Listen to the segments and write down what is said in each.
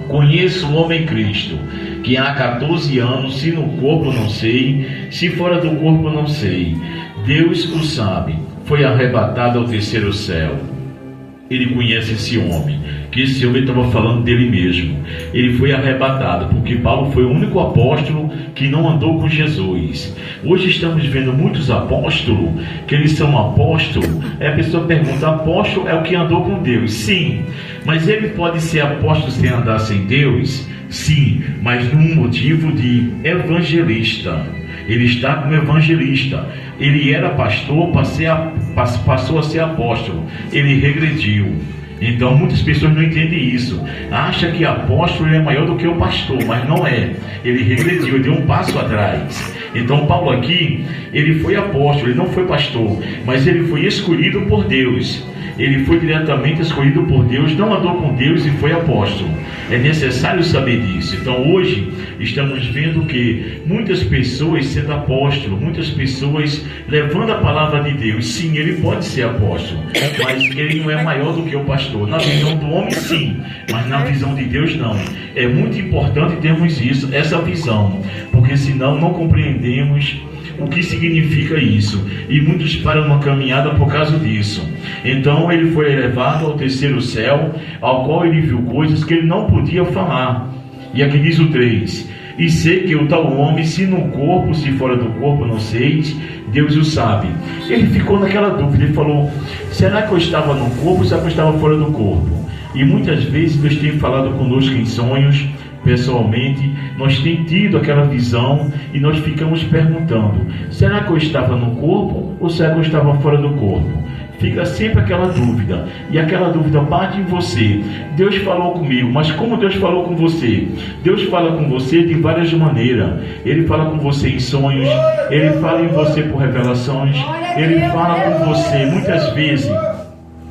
Conheço um homem Cristo, que há 14 anos, se no corpo não sei, se fora do corpo não sei. Deus o sabe, foi arrebatado ao terceiro céu. Ele conhece esse homem, que esse homem estava falando dele mesmo. Ele foi arrebatado, porque Paulo foi o único apóstolo que não andou com Jesus. Hoje estamos vendo muitos apóstolos, que eles são apóstolos. Aí a pessoa pergunta, apóstolo é o que andou com Deus? Sim, mas ele pode ser apóstolo sem andar sem Deus? Sim, mas num motivo de evangelista. Ele está como evangelista. Ele era pastor, passou a ser apóstolo. Ele regrediu. Então muitas pessoas não entendem isso. Acha que apóstolo é maior do que o pastor, mas não é. Ele regrediu, ele deu um passo atrás. Então Paulo aqui, ele foi apóstolo, ele não foi pastor, mas ele foi escolhido por Deus. Ele foi diretamente escolhido por Deus, não andou com Deus e foi apóstolo. É necessário saber disso. Então hoje estamos vendo que muitas pessoas sendo apóstolo, muitas pessoas levando a palavra de Deus. Sim, ele pode ser apóstolo, mas ele não é maior do que o pastor. Na visão do homem sim, mas na visão de Deus não. É muito importante termos isso, essa visão, porque senão não compreendemos o que significa isso, e muitos param na caminhada por causa disso. Então ele foi elevado ao terceiro céu, ao qual ele viu coisas que ele não podia falar. E aqui diz o 3: e sei que o tal homem, se no corpo, se fora do corpo, não sei, Deus o sabe. Ele ficou naquela dúvida, ele falou, será que eu estava no corpo ou será que eu estava fora do corpo? E muitas vezes Deus tem falado conosco em sonhos, pessoalmente, nós temos tido aquela visão e nós ficamos perguntando, será que eu estava no corpo ou será que eu estava fora do corpo? Fica sempre aquela dúvida, e aquela dúvida bate em você. Deus falou comigo, mas como Deus falou com você? Deus fala com você de várias maneiras. Ele fala com você em sonhos, ele fala em você por revelações, ele fala com você muitas vezes.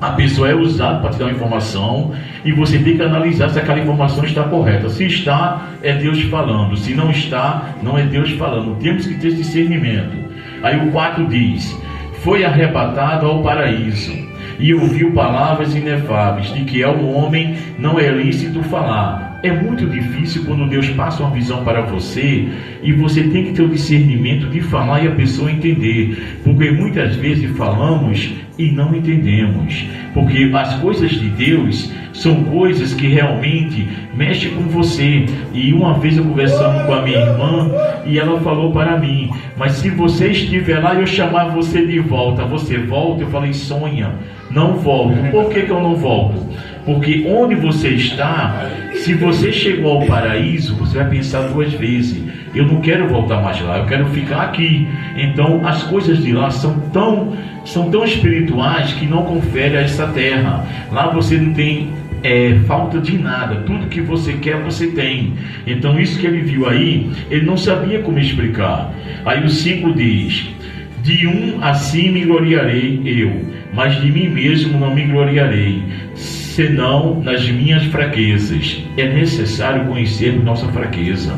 A pessoa é usada para te dar uma informação e você tem que analisar se aquela informação está correta. Se está, é Deus falando. Se não está, não é Deus falando. Temos que ter esse discernimento. Aí o 4 diz, foi arrebatado ao paraíso e ouviu palavras inefáveis, de que ao homem não é lícito falar. É muito difícil quando Deus passa uma visão para você e você tem que ter o discernimento de falar e a pessoa entender, porque muitas vezes falamos e não entendemos, porque as coisas de Deus são coisas que realmente mexem com você. E uma vez eu conversando com a minha irmã e ela falou para mim, mas se você estiver lá e eu chamar você de volta, você volta? Eu falei, sonha, não volto. Por que eu não volto? Porque onde você está, se você chegou ao paraíso, você vai pensar 2 vezes, eu não quero voltar mais lá, eu quero ficar aqui. Então as coisas de lá são tão espirituais que não confere a essa terra. Lá você não tem falta de nada, tudo que você quer você tem. Então isso que ele viu aí, ele não sabia como explicar. Aí o 5 diz, de um assim me gloriarei eu, mas de mim mesmo não me gloriarei, senão nas minhas fraquezas. É necessário conhecermos nossa fraqueza.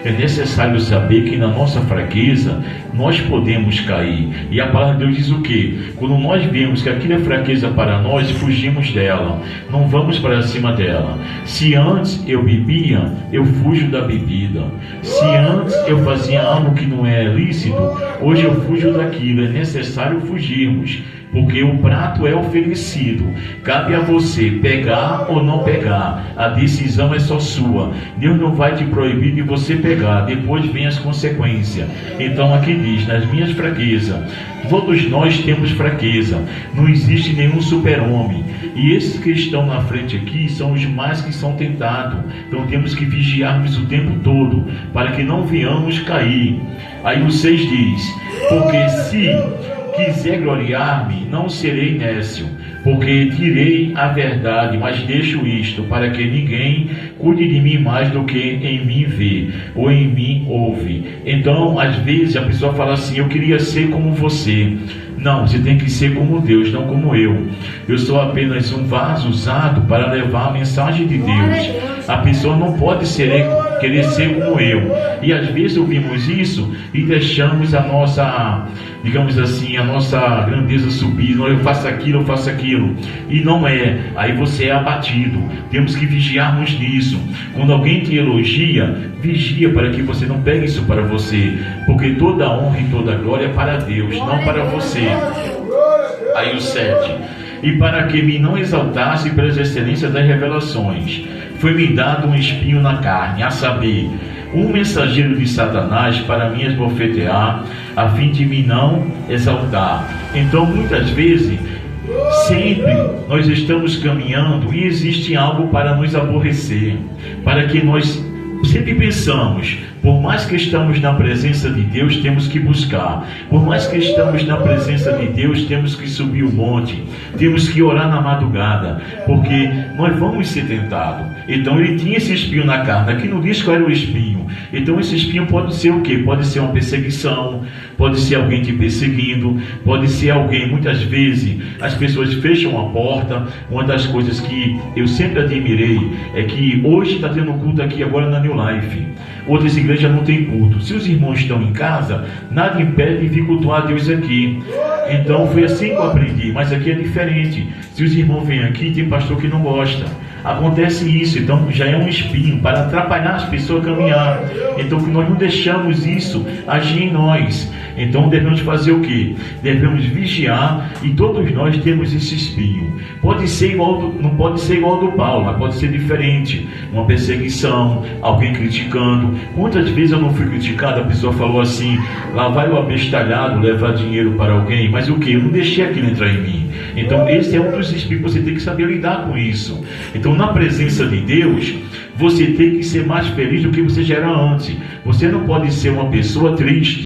É necessário saber que na nossa fraqueza nós podemos cair. E a palavra de Deus diz o quê? Quando nós vemos que aquilo é fraqueza para nós, fugimos dela. Não vamos para cima dela. Se antes eu bebia, eu fujo da bebida. Se antes eu fazia algo que não é lícito, hoje eu fujo daquilo. É necessário fugirmos, porque o prato é oferecido. Cabe a você pegar ou não pegar. A decisão é só sua. Deus não vai te proibir de você pegar. Depois vem as consequências. Então aqui diz, nas minhas fraquezas. Todos nós temos fraqueza. Não existe nenhum super-homem. E esses que estão na frente aqui são os mais que são tentados. Então temos que vigiarmos o tempo todo, para que não venhamos cair. Aí o 6 diz, porque se quiser gloriar-me, não serei nécio, porque direi a verdade, mas deixo isto, para que ninguém cuide de mim mais do que em mim vê, ou em mim ouve. Então, às vezes, a pessoa fala assim, eu queria ser como você. Não, você tem que ser como Deus, não como eu. Eu sou apenas um vaso usado para levar a mensagem de Deus. A pessoa não pode querer ser como eu. E às vezes ouvimos isso e deixamos a nossa, digamos assim, a nossa grandeza subir. Eu faço aquilo, eu faço aquilo. E não é. Aí você é abatido. Temos que vigiarmos nisso. Quando alguém te elogia, vigia para que você não pegue isso para você. Porque toda honra e toda glória é para Deus, não para você. Aí o 7. E para que me não exaltasse pelas excelências das revelações, foi-me dado um espinho na carne, a saber, um mensageiro de Satanás para me esbofetear, a fim de me não exaltar. Então, muitas vezes, sempre nós estamos caminhando e existe algo para nos aborrecer, para que nós sempre pensamos, por mais que estamos na presença de Deus, temos que buscar. Por mais que estamos na presença de Deus, temos que subir o monte. Temos que orar na madrugada, porque nós vamos ser tentados. Então ele tinha esse espinho na carne. Aqui não diz qual era o espinho. Então esse espinho pode ser o quê? Pode ser uma perseguição, pode ser alguém te perseguindo, pode ser alguém, muitas vezes, as pessoas fecham a porta. Uma das coisas que eu sempre admirei é que hoje está tendo culto aqui agora na New Life. Outras igrejas não tem culto. Se os irmãos estão em casa, nada impede de vir cultuar a Deus aqui. Então foi assim que eu aprendi, mas aqui é diferente. Se os irmãos vêm aqui, tem pastor que não gosta. Acontece isso, então já é um espinho para atrapalhar as pessoas a caminhar. Então que nós não deixamos isso agir em nós. Então devemos fazer o quê? Devemos vigiar, e todos nós temos esse espinho. Pode ser igual não pode ser igual ao do Paulo, mas pode ser diferente. Uma perseguição, alguém criticando. Quantas vezes eu não fui criticado? A pessoa falou assim: lá vai o abestalhado levar dinheiro para alguém, mas o que? Eu não deixei aquilo entrar em mim. Então esse é um dos espinhos, você tem que saber lidar com isso. Então na presença de Deus, você tem que ser mais feliz do que você já era antes. Você não pode ser uma pessoa triste.